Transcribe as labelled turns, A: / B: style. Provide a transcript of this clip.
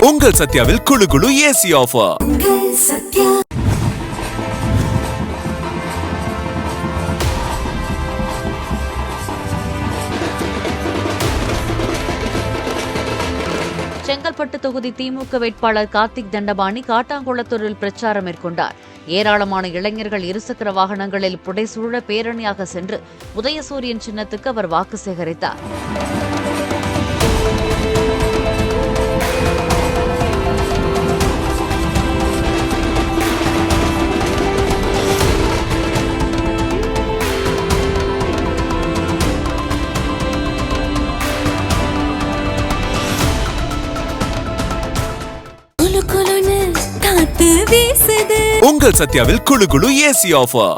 A: உங்கள் சத்யாவில் குளு குளு ஏசி ஆஃபர்.
B: செங்கல்பட்டு தொகுதி திமுக வேட்பாளர் கார்த்திக் தண்டபாணி காட்டாங்குளத்தூரில் பிரச்சாரம் மேற்கொண்டார். ஏராளமான இளைஞர்கள் இருசக்கர வாகனங்களில் புடைசூழ பேரணியாக சென்று உதயசூரியன் சின்னத்துக்கு அவர் வாக்கு சேகரித்தார்.
A: உங்கள் சத்யாவில் குளு குளு ஏசி ஆஃபர்.